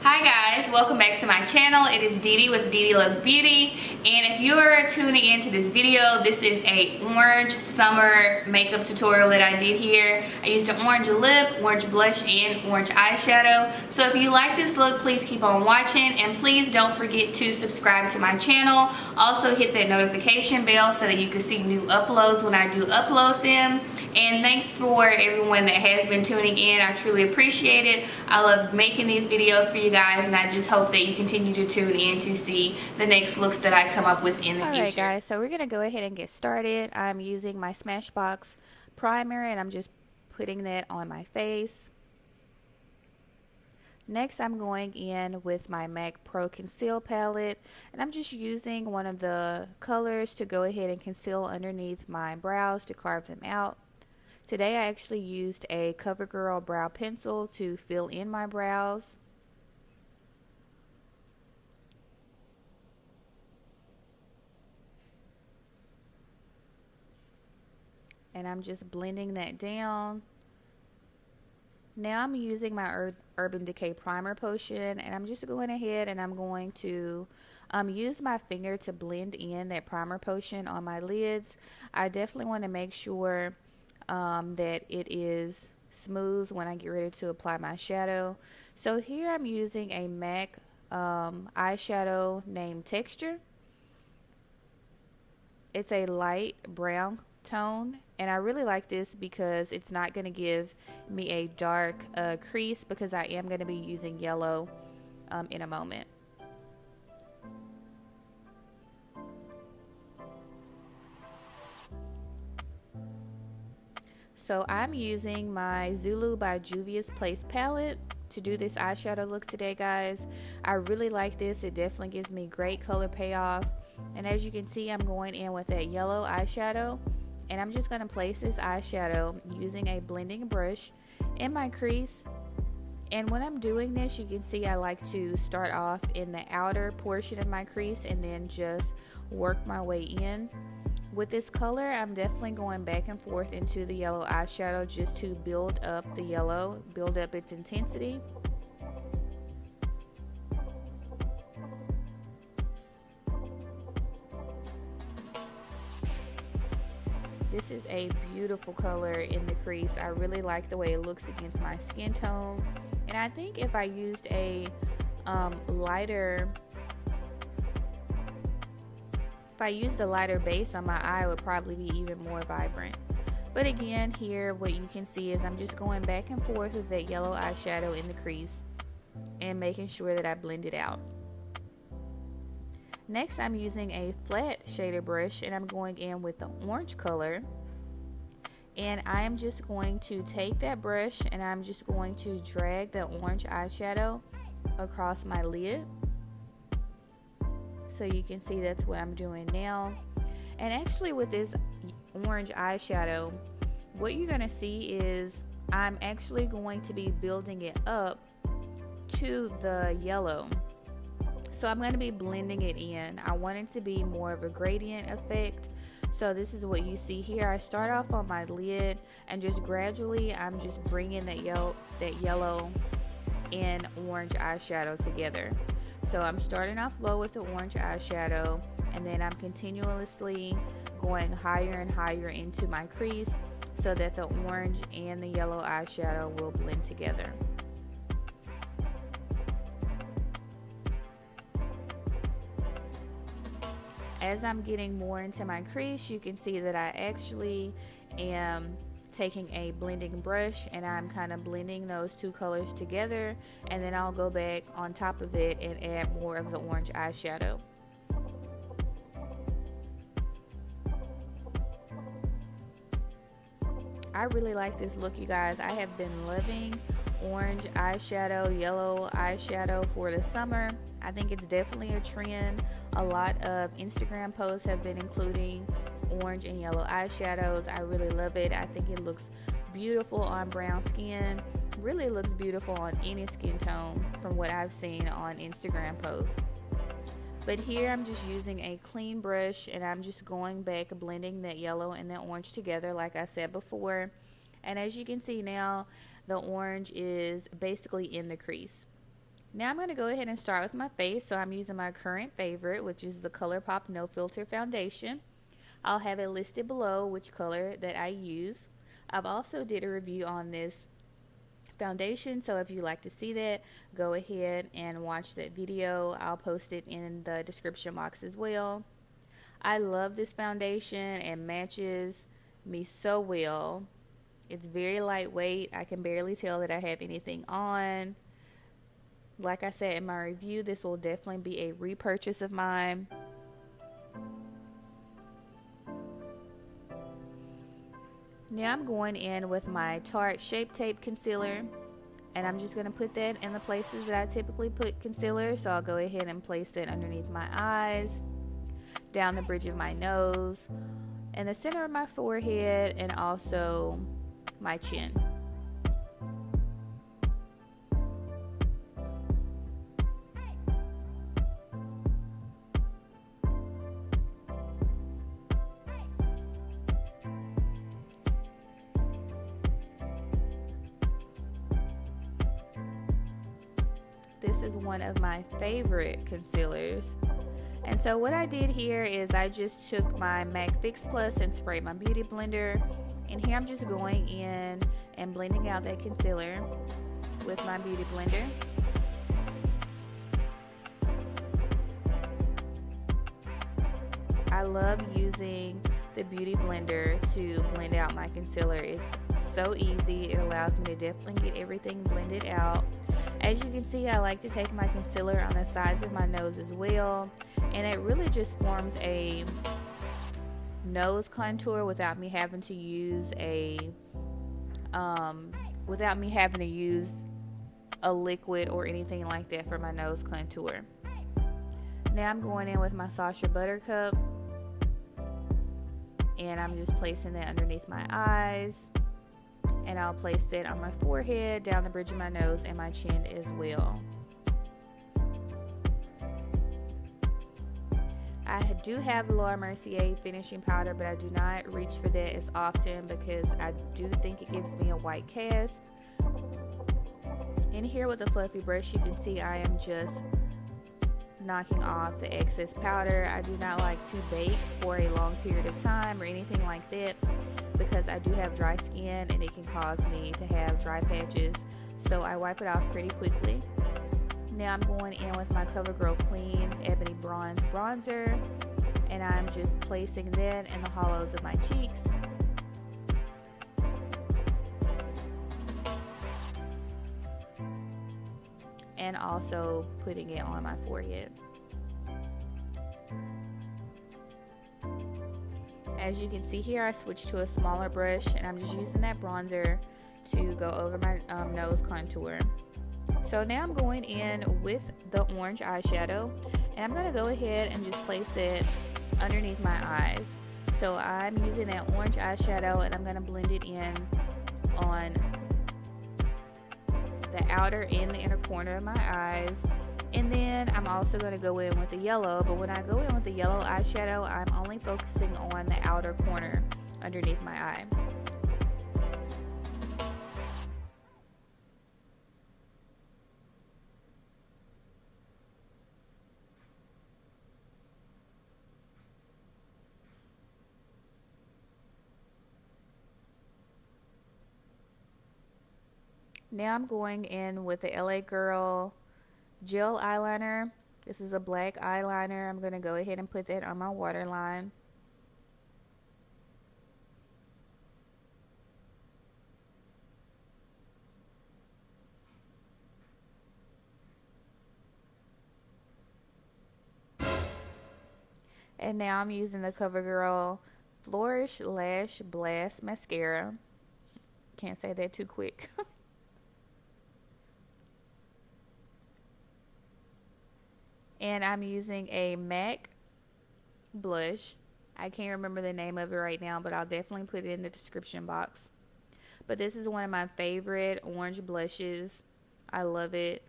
Hi guys, welcome back to my channel. It is Dee Dee with Ddluvsbeauty, and if you are tuning into this video, this is a orange summer makeup tutorial that I did here. I used an orange lip, orange blush, and orange eyeshadow. So if you like this look, please keep on watching, and please don't forget to subscribe to my channel. Also hit that notification bell so that you can see new uploads when I do upload them. And thanks for everyone that has been tuning in. I truly appreciate it. I love making these videos for you guys, and I just hope that you continue to tune in to see the next looks that I come up with in the future. Alright guys, so we're going to go ahead and get started. I'm using my Smashbox primer, and I'm just putting that on my face. Next, I'm going in with my MAC Pro Conceal palette, and I'm just using one of the colors to go ahead and conceal underneath my brows to carve them out. Today I actually used a CoverGirl brow pencil to fill in my brows. And I'm just blending that down. Now I'm using my Urban Decay Primer Potion, and I'm just going ahead and I'm going to use my finger to blend in that primer potion on my lids. I definitely want to make sure that it is smooth when I get ready to apply my shadow. So here I'm using a MAC eyeshadow named Texture. It's a light brown tone, and I really like this because it's not going to give me a dark crease, because I am going to be using yellow in a moment. So I'm using my Zulu by Juvia's Place palette to do this eyeshadow look today, guys. I really like this. It definitely gives me great color payoff. And as you can see, I'm going in with that yellow eyeshadow, and I'm just going to place this eyeshadow using a blending brush in my crease. And when I'm doing this, you can see I like to start off in the outer portion of my crease and then just work my way in. With this color, I'm definitely going back and forth into the yellow eyeshadow just to build up the yellow, build up its intensity. This is a beautiful color in the crease. I really like the way it looks against my skin tone. And I think if I used a lighter base on my eye, it would probably be even more vibrant. But again, here what you can see is I'm just going back and forth with that yellow eyeshadow in the crease and making sure that I blend it out. Next, I'm using a flat shader brush, and I'm going in with the orange color, and I am just going to take that brush and I'm just going to drag the orange eyeshadow across my lid. So you can see that's what I'm doing now. And actually with this orange eyeshadow, what you're going to see is I'm actually going to be building it up to the yellow. So I'm going to be blending it in. I want it to be more of a gradient effect. So this is what you see here. I start off on my lid, and just gradually I'm just bringing that yellow and orange eyeshadow together. So I'm starting off low with the orange eyeshadow, and then I'm continuously going higher and higher into my crease so that the orange and the yellow eyeshadow will blend together. As I'm getting more into my crease, you can see that I actually am taking a blending brush and I'm kind of blending those two colors together, and then I'll go back on top of it and add more of the orange eyeshadow. I really like this look, you guys. I have been loving orange eyeshadow, yellow eyeshadow for the summer. I think it's definitely a trend. A lot of Instagram posts have been including orange and yellow eyeshadows. I really love it. I think it looks beautiful on brown skin. Really looks beautiful on any skin tone from what I've seen on Instagram posts. But here I'm just using a clean brush, and I'm just going back, blending that yellow and that orange together like I said before. And as you can see now, the orange is basically in the crease. Now I'm going to go ahead and start with my face. So I'm using my current favorite, which is the Colourpop No Filter Foundation. I'll have it listed below which color that I use. I've also did a review on this foundation, so if you'd like to see that, go ahead and watch that video. I'll post it in the description box as well. I love this foundation. It matches me so well. It's very lightweight. I can barely tell that I have anything on. Like I said in my review, this will definitely be a repurchase of mine. Now I'm going in with my Tarte Shape Tape Concealer, and I'm just going to put that in the places that I typically put concealer. So I'll go ahead and place that underneath my eyes, down the bridge of my nose, in the center of my forehead, and also my chin. This is one of my favorite concealers. And so what I did here is I just took my MAC Fix Plus and sprayed my beauty blender. And here I'm just going in and blending out that concealer with my beauty blender. I love using the beauty blender to blend out my concealer. It's so easy. It allows me to definitely get everything blended out. As you can see, I like to take my concealer on the sides of my nose as well, and it really just forms a nose contour without me having to use a liquid or anything like that for my nose contour. Now I'm going in with my Sacha Buttercup, and I'm just placing that underneath my eyes. And I'll place that on my forehead, down the bridge of my nose, and my chin as well. I do have the Laura Mercier finishing powder, but I do not reach for that as often because I do think it gives me a white cast. In here with a fluffy brush, you can see I am just knocking off the excess powder. I do not like to bake for a long period of time or anything like that, because I do have dry skin and it can cause me to have dry patches, so I wipe it off pretty quickly. Now I'm going in with my CoverGirl Queen Ebony Bronze Bronzer, and I'm just placing that in the hollows of my cheeks. And also putting it on my forehead. As you can see here, I switched to a smaller brush, and I'm just using that bronzer to go over my nose contour. So now I'm going in with the orange eyeshadow, and I'm going to go ahead and just place it underneath my eyes. So I'm using that orange eyeshadow, and I'm going to blend it in on the outer and the inner corner of my eyes. And then I'm also going to go in with the yellow, but when I go in with the yellow eyeshadow, I'm only focusing on the outer corner underneath my eye. Now I'm going in with the LA Girl gel eyeliner. This is a black eyeliner. I'm going to go ahead and put that on my waterline. And now I'm using the CoverGirl Flourish Lash Blast Mascara. Can't say that too quick. And I'm using a MAC blush. I can't remember the name of it right now, but I'll definitely put it in the description box. But this is one of my favorite orange blushes. I love it.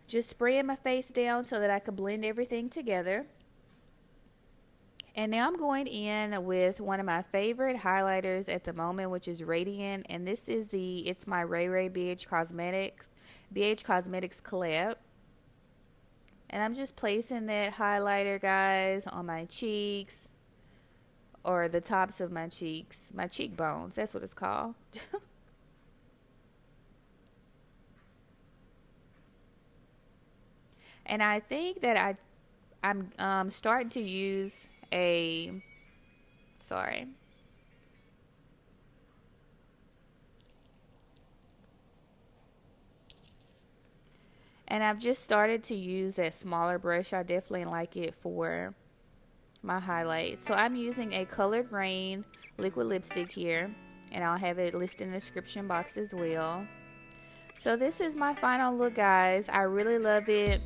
Just spraying my face down so that I could blend everything together. And now I'm going in with one of my favorite highlighters at the moment, which is Rayediant. And this is it's my RAYERAYE BH Cosmetics. Cosmetics collab. And I'm just placing that highlighter, guys, on my cheeks, or the tops of my cheeks, my cheekbones, that's what it's called. And I think that I'm starting to use a, sorry. And I've just started to use that smaller brush. I definitely like it for my highlights. So I'm using a colored Raine liquid lipstick here, and I'll have it listed in the description box as well. So this is my final look, guys. I really love it.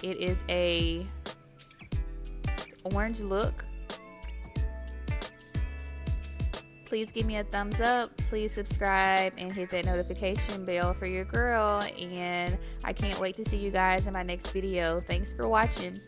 It is a orange look. Please give me a thumbs up, please subscribe, and hit that notification bell for your girl. And I can't wait to see you guys in my next video. Thanks for watching.